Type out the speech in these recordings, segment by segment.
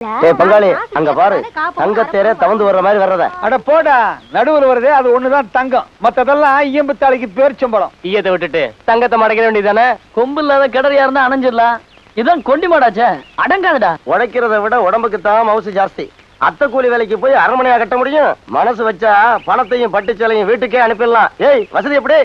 பங்காளி அங்க பாரு, தங்கத்தேரே தவந்து வர்ற மாதிரி வர்றத. அட போடா, நடுவில் வருதே அது ஒண்ணுதான் தங்கம், மத்ததெல்லாம் ஈயம்பு தாளிக்கு பேரிச்சம்பழம். ஈயத்தை விட்டுட்டு தங்கத்தை மடக்கிற வேண்டியதானே. கொம்பு இல்லாத கிடறியா இருந்தா அணைஞ்சிடலாம். இதான் கொண்டி மாடாச்சே, அடங்காதுடா. உடைக்கிறத விட உடம்புக்கு தான் மவுசு ஜாஸ்தி. அத்தை கூலி வேலைக்கு போய் அரண்மனையா கட்ட முடியும்? மனசு வச்சா பணத்தையும் பட்டுச்சலையும் வீட்டுக்கே அனுப்பிடலாம். ஏய், வசதி எப்படி?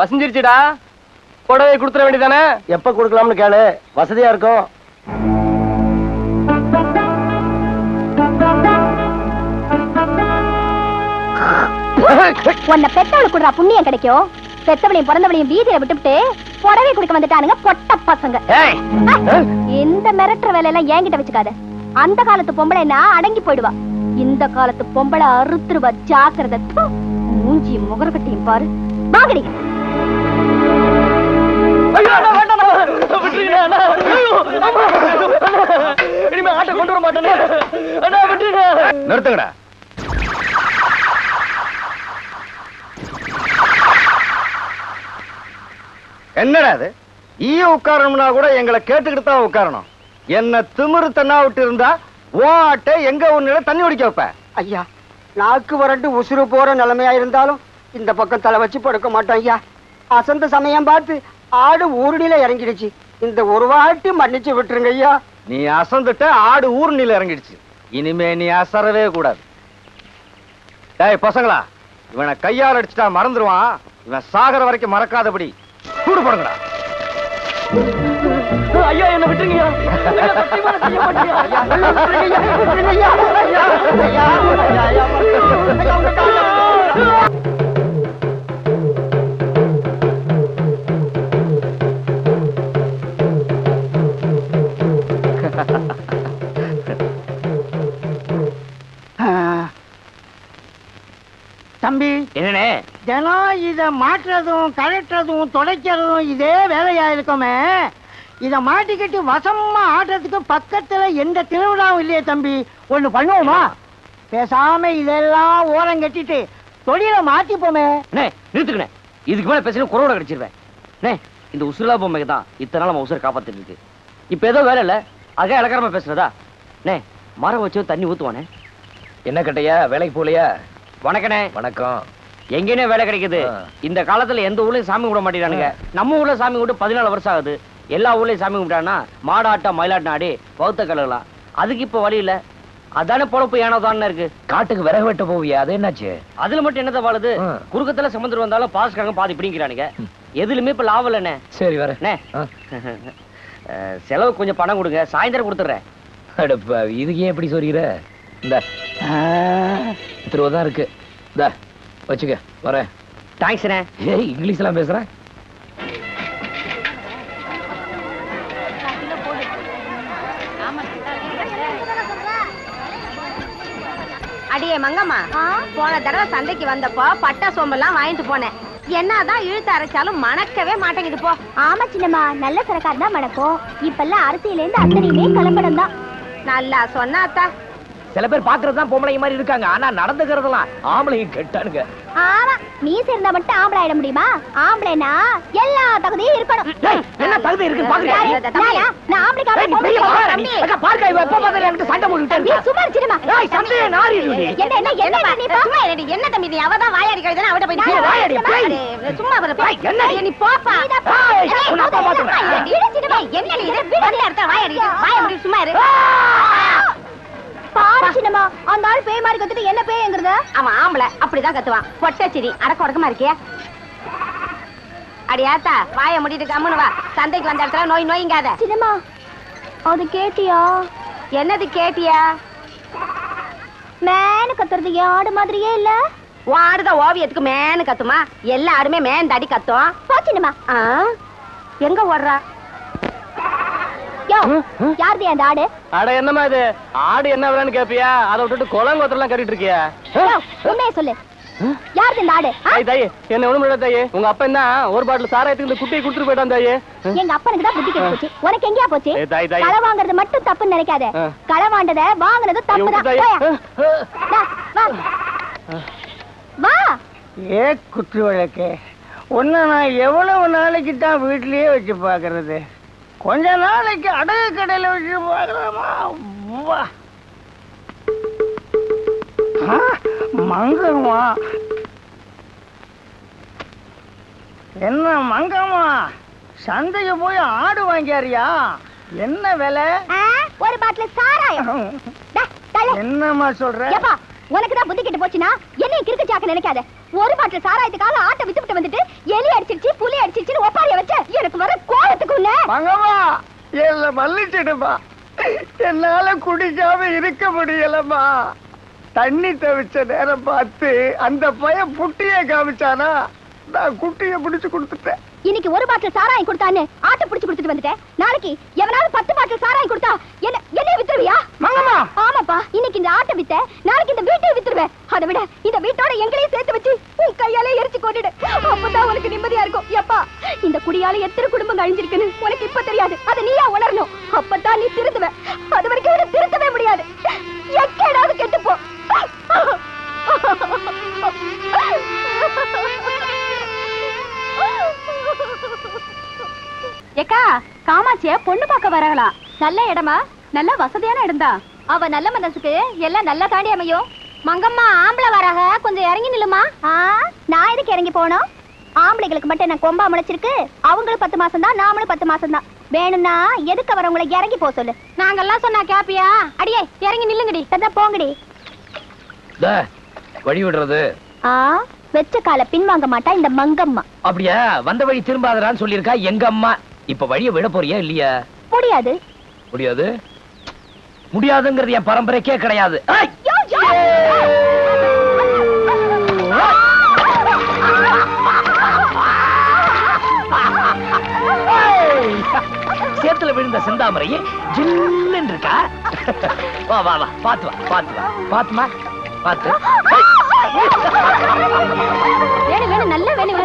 மசிஞ்சிருச்சுடா, புடவை கொடுத்துட வேண்டியதானே. எப்ப கொடுக்கலாம்னு கேளு, வசதியா இருக்கும். உன்னை பெத்தவளுக்கு கொடுறா புண்ணியம் கிடைக்கும். பெத்தவளையும் பிறந்தவளையும் வீதியில விட்டுவிட்டு புடவை குடிக்க வந்துட்டானுங்க பொட்ட பசங்க. இந்த மிரட்டுற வேலையெல்லாம் என்கிட்ட வச்சுக்காத. அந்த காலத்து பொம்பளைன்னா அடங்கி போயிடுவா. இந்த காலத்து பொம்பளை அறுத்துருவா, ஜாக்கிரதை. மூஞ்சி முகரக்கட்டையும் பாரு. வாங்கடி. ஆட்டை கொண்டு வர மாட்டேன். நிறுத்துங்கடா. என்னடா அது? ஈய உட்காரணும்னா கூட எங்களை கேட்டுக்கிட்டு தான் உட்காரணும். என்ன திமிரு தன்னா விட்டு இருந்தா ஓட்டை எங்க ஒண்ணு தண்ணி குடிக்க வைப்ப. ஐயா, நாக்கு வறண்டு உசுறு போற நிலைமையா இருந்தாலும் இந்த பக்கம் தலை வச்சு படுக்க மாட்டோம் ஐயா. அசந்த சமயம் பார்த்து ஆடு ஊருணில இறங்கிடுச்சு. இந்த ஒரு வாட்டி மன்னிச்சு விட்டுருங்க ஐயா. நீ அசந்துட்ட, ஆடு ஊருணில இறங்கிடுச்சு. இனிமே நீ அசரவே கூடாது. டேய் பசங்களா, இவனை கையால் அடிச்சுட்டா மறந்துடுவான். இவன் சாகர வரைக்கும் மறக்காதபடி கூடு போடுங்கடா. ஐயா, என்ன விட்டுருங்க. தம்பி, என்னனே தினம் இத மாற்றுறதும் கலட்டுறதும் துடைக்கிறதும் இதே வேலையா இருக்குமே. இத மாட்டிக்கிட்டு வசமா ஆட்டுறதுக்கு பக்கத்துல எந்த திருவிழாவும் இல்லையே தம்பி. ஒண்ணு பண்ணுவோமா? பேசாம இதெல்லாம் ஓரம் கட்டிட்டு தொழில மாத்திப்போமே. நிறுத்துக்கணே, இதுக்கு மேல பேசணும் குறவோட கிடைச்சிருவேன். இந்த உசுரலா பொம்மைக்கு தான் இத்தனை நாள் நம்ம உசுரை காப்பாத்திட்டு இருக்கு. இப்ப ஏதோ வேலை இல்ல, அக இலக்காரமா பேசுறதா? மரம் வச்சு தண்ணி ஊத்துவானே. என்ன கட்டையா, வேலைக்கு போலையா? வணக்கண்ணே. வணக்கம். எங்கேனே வேலை கிடைக்குது? இந்த காலத்துல எந்த ஊர்லயும் சாமி கும்பிட மாட்டேங்கிறானுங்க. நம்ம ஊர்ல சாமி கும்பிட்டு 14 வருஷம் ஆகுது. எல்லா ஊர்லயும் சாமி கும்பிட்டானா மாடாட்டா மயிலாட்டம் ஆடி பௌத்த கலகலாம். அதுக்கு இப்ப வழி இல்ல. அதானே பொழப்பு ஏனோதான்னு இருக்கு. காட்டுக்கு விறகு வெட்ட போவியா? அது என்னாச்சு? அதுல மட்டும் என்னத வாழுது? குறுக்கத்துல சமுத்திரம் வந்தாலும் பாஸ்காரங்க பாதி பிடிக்கிறானுங்க. எதுலுமே இப்ப லாபம் இல்லண்ணே. சரி வர. செலவு கொஞ்சம் பணம் கொடுங்க, சாயந்தரம் கொடுத்துறேன். இதுக்கு ஏன் எப்படி சொல்லிக்கிற? இந்த 20 ரூபா தான் இருக்கு. இந்த வச்சுக்க, வரேன். தேங்க்ஸ்ண்ணே. ஏய், இங்கிலீஷ் எல்லாம் பேசுறேன். அடியே மங்கம்மா, போன தடவை சந்தைக்கு வந்தப்போ பட்டா சோம்பெல்லாம் வாங்கிட்டு போனேன். என்னதான் இழுத்து அரைச்சாலும் மணக்கவே மாட்டேங்குது போ. ஆமா சின்னம்மா, நல்ல சரக்கார் தான் மணக்கும். இப்பெல்லாம் அரிசியில இருந்து அத்தனையுமே கலப்படம் தான். நல்லா சொன்னாத்தா. சில பேர் பாக்குறதுதான் பொம்பளை மாதிரி இருக்காங்க, ஆனா நடந்துக்கிறதுலாம் ஆம்பளையும் கெட்டானுங்க. ஆமா, மீச இருந்தா மட்டும் ஆம்பளை ஆயிட முடியுமா? ஆம்பளைனா எல்லா தகுதியும் இருக்கணும். என்ன தகுதி இருக்கு பாக்குறியா? நான் ஆம்பளைக்காக பாருங்க, இவ எப்ப பார்த்தாலும் எனக்கு சண்டை போட்டுட்டே. சும்மா சின்னம்மா. ஏய், சண்டையே நாரி இருடி. என்ன என்ன என்ன நீ சும்மா இருடி. என்ன தம்பி நீ? அவதான் வாயாடி கழுதனா, அவட்ட போய் வாயாடி போய். சும்மா வர போய். என்ன நீ போப்பா. உன்னை அப்பா பாத்துறேன். என்ன நீ வந்த இடத்துல வாயாடி வாய முடி சும்மா இரு. பாரு சின்னம்மா, அந்த ஆள் பேய் மாதிரி கத்துட்டு என்ன பேய்ங்கிறது? அவன் ஆம்பளை அப்படிதான் கத்துவான். பொட்டச்சிரி அடக்க உடக்கமா இருக்கியா? அடியாத்தா, வாய முடிட்டு கம்முன்னு வா. சந்தைக்கு வந்த இடத்துல நோய் நோய்ங்காத. சின்னம்மா, அது கேட்டியா? என்னது கேட்டியா? மேனு கத்துறது ஆடு மாதிரியே இல்ல. ஆடுதான் ஓவியத்துக்கு மேனு கத்துமா? எல்லா ஆடுமே மேன் தடி கத்தும். போ சின்னம்மா. எங்க ஓடுறா? யாருது அந்த ஆடு? அட என்னமா இது? ஆடு என்ன விலைன்னு கேப்பியா? அதை விட்டுட்டு குளங்கோத்திரம் கட்டிட்டு இருக்கியா? உண்மையை சொல்லு, யாருது இந்த ஆடு? தாயே, என்ன ஒண்ணுமில்ல தாயே. உங்க அப்பா என்ன ஒரு பாட்டில் சாராயத்துக்கு இந்த குட்டியை கொடுத்துட்டு போயிட்டான் தாயே. எங்க அப்பனுக்கு தான் புத்தி கெட்டு போச்சு. உனக்கு எங்கயா போச்சு? தாய் களை வாங்குறது மட்டும் தப்புன்னு நினைக்காத. களை வாண்டத வாங்குறது தப்புதான். வா. ஏ குற்று வழக்கே, உன்னை நான் எவ்வளவு நாளைக்கு தான் வீட்லயே வச்சு பாக்குறது? கொஞ்ச நாளைக்கு அடகு கடையில வச்சு பார்க்கலாமா? வா. மங்கம்மா, என்ன மங்கம்மா, சந்தைக்கு போய் ஆடு வாங்கியாரியா? என்ன விலை? ஒரு பாட்டில் சாராயம். என்னம்மா சொல்ற? உனக்குதான் புத்தி கிட்ட போச்சுன்னா என்னைய கிறுக்கு சாக்க நினைக்காத. ஒரு பாட்டில் சாராயத்துக்காக ஆட்டை வித்துட்டு வந்துட்டு எலி அடிச்சிருச்சு புலி அடிச்சிருச்சுன்னு ஒப்பாரிய வச்ச எனக்கு வர கோலத்துக்கு உன்ன. மங்கம்மா, என்ன மல்லிச்சிடுமா, என்னால குடிக்காம இருக்க முடியலம்மா. தண்ணி தவிச்ச நேரம் பார்த்து அந்த பையன் புட்டிய காமிச்சானா, நான் குட்டிய பிடிச்சு கொடுத்துட்டேன். இன்னைக்கு ஒரு பாட்டில் சாராயம் கொடுத்தான்னு ஆட்டை பிடிச்சு கொடுத்துட்டு வந்துட்டேன். நாளைக்கு எவனாவது 10 பாட்டில் சாராயம் கொடுத்தா என்ன வித்துருவியா? மங்கம்மா, ஆமாப்பா, இன்னைக்கு இந்த ஆட்டை வித்த நாளைக்கு இந்த வீட்டை வித்துருவேன். அதை விட இந்த வீட்டோட எங்களையும் சேர்த்து வச்சு உன் கையாலே எரிச்சு கொண்டுடு. அப்பதான் உனக்கு நிம்மதியா இருக்கும். எப்பா, இந்த குடியால எத்தனை குடும்பம் அழிஞ்சிருக்குன்னு உனக்கு இப்ப தெரியாது. அதை நீயா உணரணும். அப்பதான் நீ திருந்துவ. அது வரைக்கும் உனக்கு திருத்தவே முடியாது. எக்கேடாவது கெட்டுப்போ. ஏக்கா, காமாட்சிய பொண்ணு பார்க்க வரலாம். நல்ல இடமா? நல்ல வசதியான இடம்தான். அவ நல்ல மனசுக்கு எல்லாம் நல்லா தாண்டி அமையும். மங்கம்மா, ஆம்பளை வராக, கொஞ்சம் இறங்கி நில்லுமா. நான் எதுக்கு இறங்கி போனோம்? ஆம்பளைகளுக்கு மட்டும் என்ன கொம்பா முளைச்சிருக்கு? அவங்களுக்கு 10 மாசம் தான், நாமளும் 10 மாசம் தான். வேணும்னா எதுக்கு வரவங்களை இறங்கி போக சொல்லு. நாங்கெல்லாம் சொன்னா கேப்பியா? அடியே இறங்கி நில்லுங்கடி. அதான் போங்கடி. வழி விடுறது வெச்ச கால பின்வாங்க மாட்டா இந்த மங்கம்மா. அப்படியா? வந்த வழி திரும்பாதரான்னு சொல்லியிருக்கா எங்க அம்மா. இப்ப வழிய விட போறியா இல்லையா? முடியாது. முடியாது முடியாதுங்கிறது என் பரம்பரைக்கே கிடையாது. சேத்துல விழுந்த செந்தாமரையே ஜில்லுன்னு இருக்கா. வா வா வா, பாத்து வா, பாத்து வா, பாத்துமா, பாத்து. நல்ல வேணும்.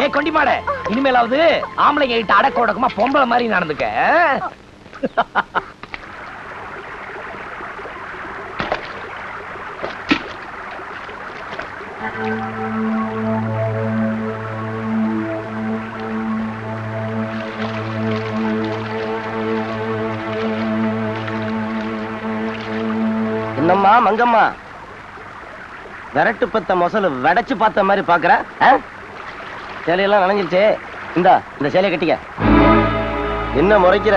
ஏ கொண்டிமாட, இனிமேலாவது ஆம்பளைங்க கிட்ட அடக்க உடக்கமா பொம்பளை மாதிரி நடந்துக்க. என்னம்மா மங்கம்மா, விரட்டு பத்த மொசல் வெடைச்சு பார்த்த மாதிரி பாக்குற? சேலையெல்லாம் நனைஞ்சிருச்சு. இந்த சேலையை கட்டிக்க. என்ன முறைக்கிற?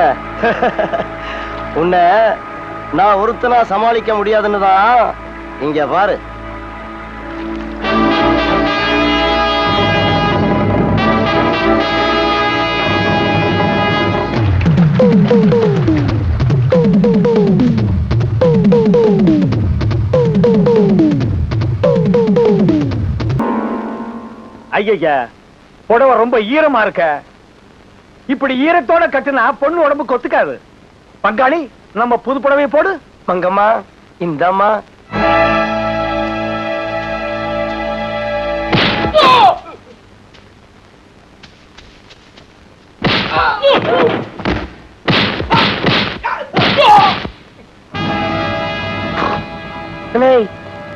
உன்னை நான் ஒருத்தனா சமாளிக்க முடியாதுன்னு தான் இங்க பாரு. ஐயா, புடவை ரொம்ப ஈரமா இருக்க. இப்படி ஈரத்தோட கட்டுனா பொண்ணு உடம்புக்கு ஒத்துக்காது. பங்காளி, நம்ம புது புடவையை போடு. மங்கம்மா, இந்தம்மா.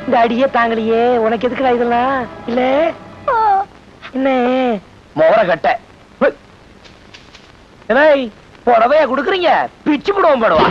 இந்த அடியே தாங்கலையே, உனக்கு எதுக்குடா இதெல்லாம்? இல்ல என்ன மோர கட்ட புடவையா குடுக்குறீங்க? பிச்சு புடவும் படுவா.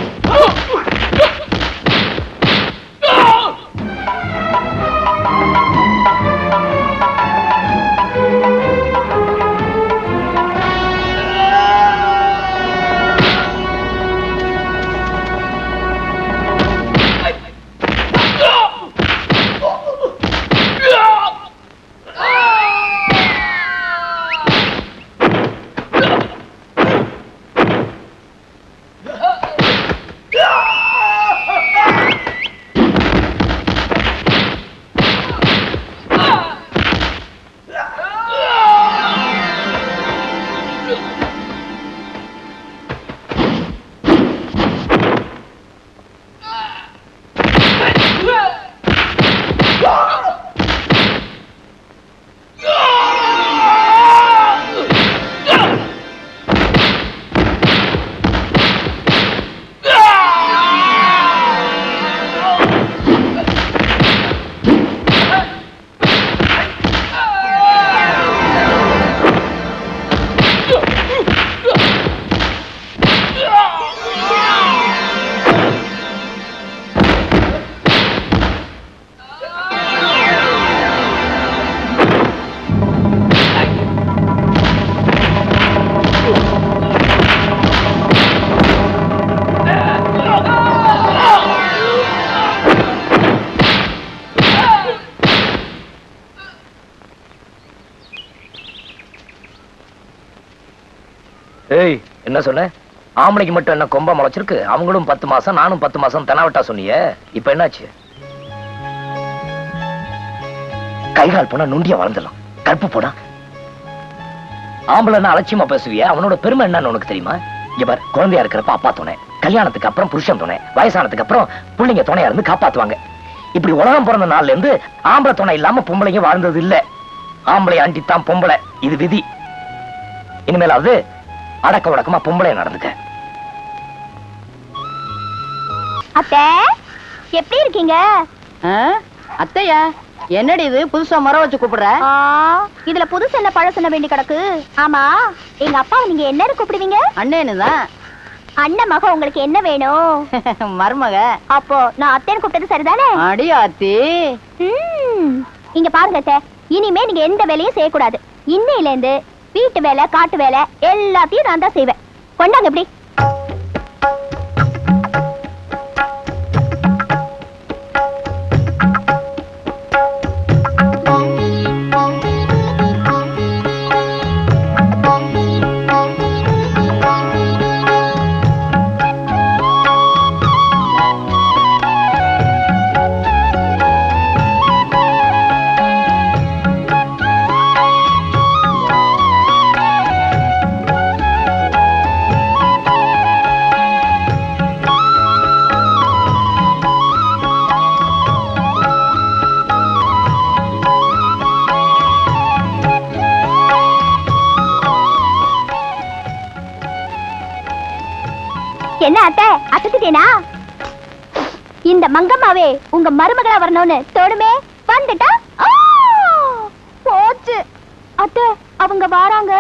என்ன சொன்ன? ஆம்பளைக்கு மட்டும் என்ன கொம்பா முளைச்சிருக்கு? அவங்களும் 10 மாசம், நானும் 10 மாசம் தெனாவட்டா சொன்னியே. இப்ப என்னாச்சு? கைகால் போனா நுண்டிய வளர்ந்துடலாம், கற்பு போனா. ஆம்பளைன்னா அலட்சியமா பேசுவிய, அவனோட பெருமை என்னன்னு உனக்கு தெரியுமா? இங்க பாரு, குழந்தையா இருக்கிறப்ப அப்பா துணை, கல்யாணத்துக்கு அப்புறம் புருஷன் துணை, வயசானதுக்கு அப்புறம் பிள்ளைங்க துணையா இருந்து காப்பாத்துவாங்க. இப்படி உலகம் பிறந்த நாள்ல இருந்து ஆம்பளை துணை இல்லாம பொம்பளைங்க வாழ்ந்தது இல்ல. ஆம்பளை ஆண்டித்தான் பொம்பளை, இது விதி. இனிமேலாவது அடக்க உடக்கமா பொம்பளை நடந்துக்க. அத்தை எப்படி இருக்கீங்க? அத்தையா, என்னடி இது புதுசா முறை வச்சு கூப்பிடுற? இதுல புதுசு என்ன பழசு வேண்டி கிடக்கு? ஆமா, எங்க அப்பா நீங்க என்ன கூப்பிடுவீங்க? அண்ணேனுதான். அண்ணன் மக உங்களுக்கு என்ன வேணும்? மருமக. அப்போ நான் அத்தைன்னு கூப்பிட்டது சரிதானே? அடியாத்தி. இங்க பாருங்க அத்தை, இனிமே நீங்க எந்த வேலையும் செய்யக்கூடாது. இன்னையில இருந்து வீட்டு வேலை, காட்டு வேலை எல்லாத்தையும் நான் தான் செய்வேன். கொண்டாங்க எப்படி? என்ன அத்தை, அசத்திட்டேனா? இந்த மங்கம்மாவே உங்க மருமகளா வரணும்னு தோடுமே, வந்துட்டா போச்சு. அத்தை அவங்க வாராங்க,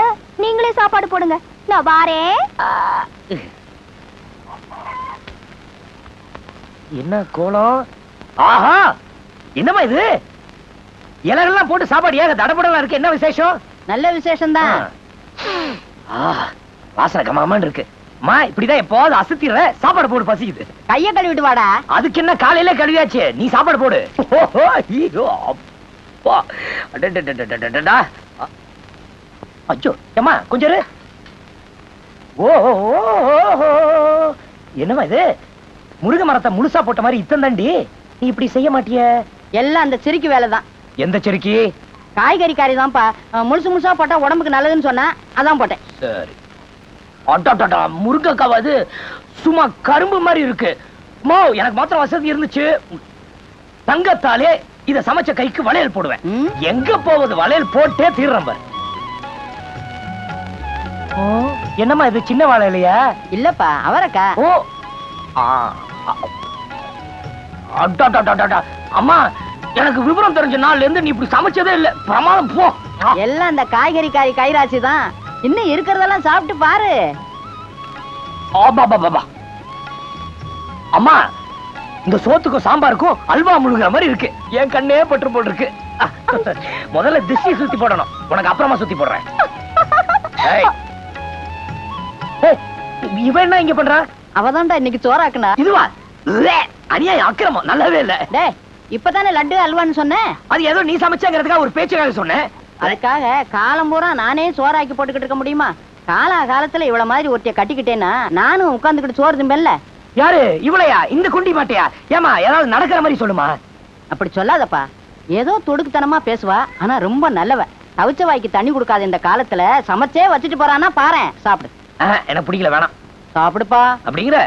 நீங்களே சாப்பாடு போடுங்க, நான் வாரேன். என்ன கோலம்? ஆஹா, என்னமா இது? இலைகள்லாம் போட்டு சாப்பாடு ஏக தடபடலாம் இருக்கு. என்ன விசேஷம்? நல்ல விசேஷம் தான். வாசனை கமகமான்னு இருக்கு. மா, இப்படிதான் எப்போது அசத்திர சாப்பாடு போடு, பசிக்குது. கைய கழுவிட்டு வாடா. அதுக்கு என்ன, காலையில கழுவியாச்சு, நீ சாப்பாடு போடு. அச்சோ ஏமா கொஞ்சம் இரு. ஓ என்னமா இது? முருக மரத்தை முழுசா போட்ட மாதிரி இத்தந்தாண்டி நீ இப்படி செய்ய மாட்டிய? எல்லாம் அந்த சிரிக்கு வேலைதான். எந்த செருக்கி? காய்கறி காரி தான்ப்பா. முழுசு முழுசா போட்டா உடம்புக்கு நல்லதுன்னு சொன்னா அதான் போட்டேன். சரி. அடாடா, முருங்கக்காவது சும்மா கரும்பு மாதிரி இருக்கு. மோ, எனக்கு மாத்திரம் வசதி இருந்துச்சு, தங்கத்தாலே இத சமைச்ச கைக்கு வளையல் போடுவேன். எங்க போவது, வளையல் போட்டே தீர்றேன் பாரு. என்னம்மா இது, சின்ன வளையலையா? இல்லப்பா, அவரக்கா. ஓ, அடாடா, அம்மா எனக்கு விவரம் தெரிஞ்ச நாள்ல இருந்து நீ இப்படி சமைச்சதே இல்ல. பிரமாதம் போ. எல்லாம் அந்த காய்கறி காரி கைராசி தான். இன்னும் இருக்கிறதெல்லாம் சாப்பிட்டு பாரு. அம்மா, இந்த சோத்துக்கும் சாம்பாருக்கும் அல்வா முழுகிற மாதிரி இருக்கு. என் கண்ணே பற்று போட்டு இருக்கு. முதல்ல திஷ்டி சுத்தி போடணும், உனக்கு அப்புறமா சுத்தி போடுறேன். இவன் என்ன இங்க பண்றா? அவதான்டா இன்னைக்கு சோறாக்குனா. இதுவா? அநியாயம், அக்கிரமம், நல்லாவே இல்ல. டேய், இப்பதானே லட்டு அல்வான்னு சொன்னேன். அது ஏதோ நீ சமைச்சாங்கிறதுக்காக ஒரு பேச்சுக்காக சொன்னேன். அதுக்காக காலம் பூரா நானே சோறாக்கி போட்டுக்கிட்டு இருக்க முடியுமா? காலத்துல இவ்வளவு மாதிரி ஒருத்திய கட்டிக்கிட்டேன்னா நானும் உட்கார்ந்துக்கிட்டு சோறு திம்பேன்ல. யாரு இவளையா? இந்த குண்டி மாட்டையா? ஏமா, ஏதாவது நடக்கிற மாதிரி சொல்லுமா. அப்படி சொல்லாதப்பா. ஏதோ தொடுக்குத்தனமா பேசுவா, ஆனா ரொம்ப நல்லவ. தவிச்ச வாய்க்கு தண்ணி கொடுக்காத இந்த காலத்துல சமைச்சே வச்சுட்டு போறானா பாரேன். சாப்பிடு. எனக்கு பிடிக்கல, வேணாம். சாப்பிடுப்பா அப்படிங்கிற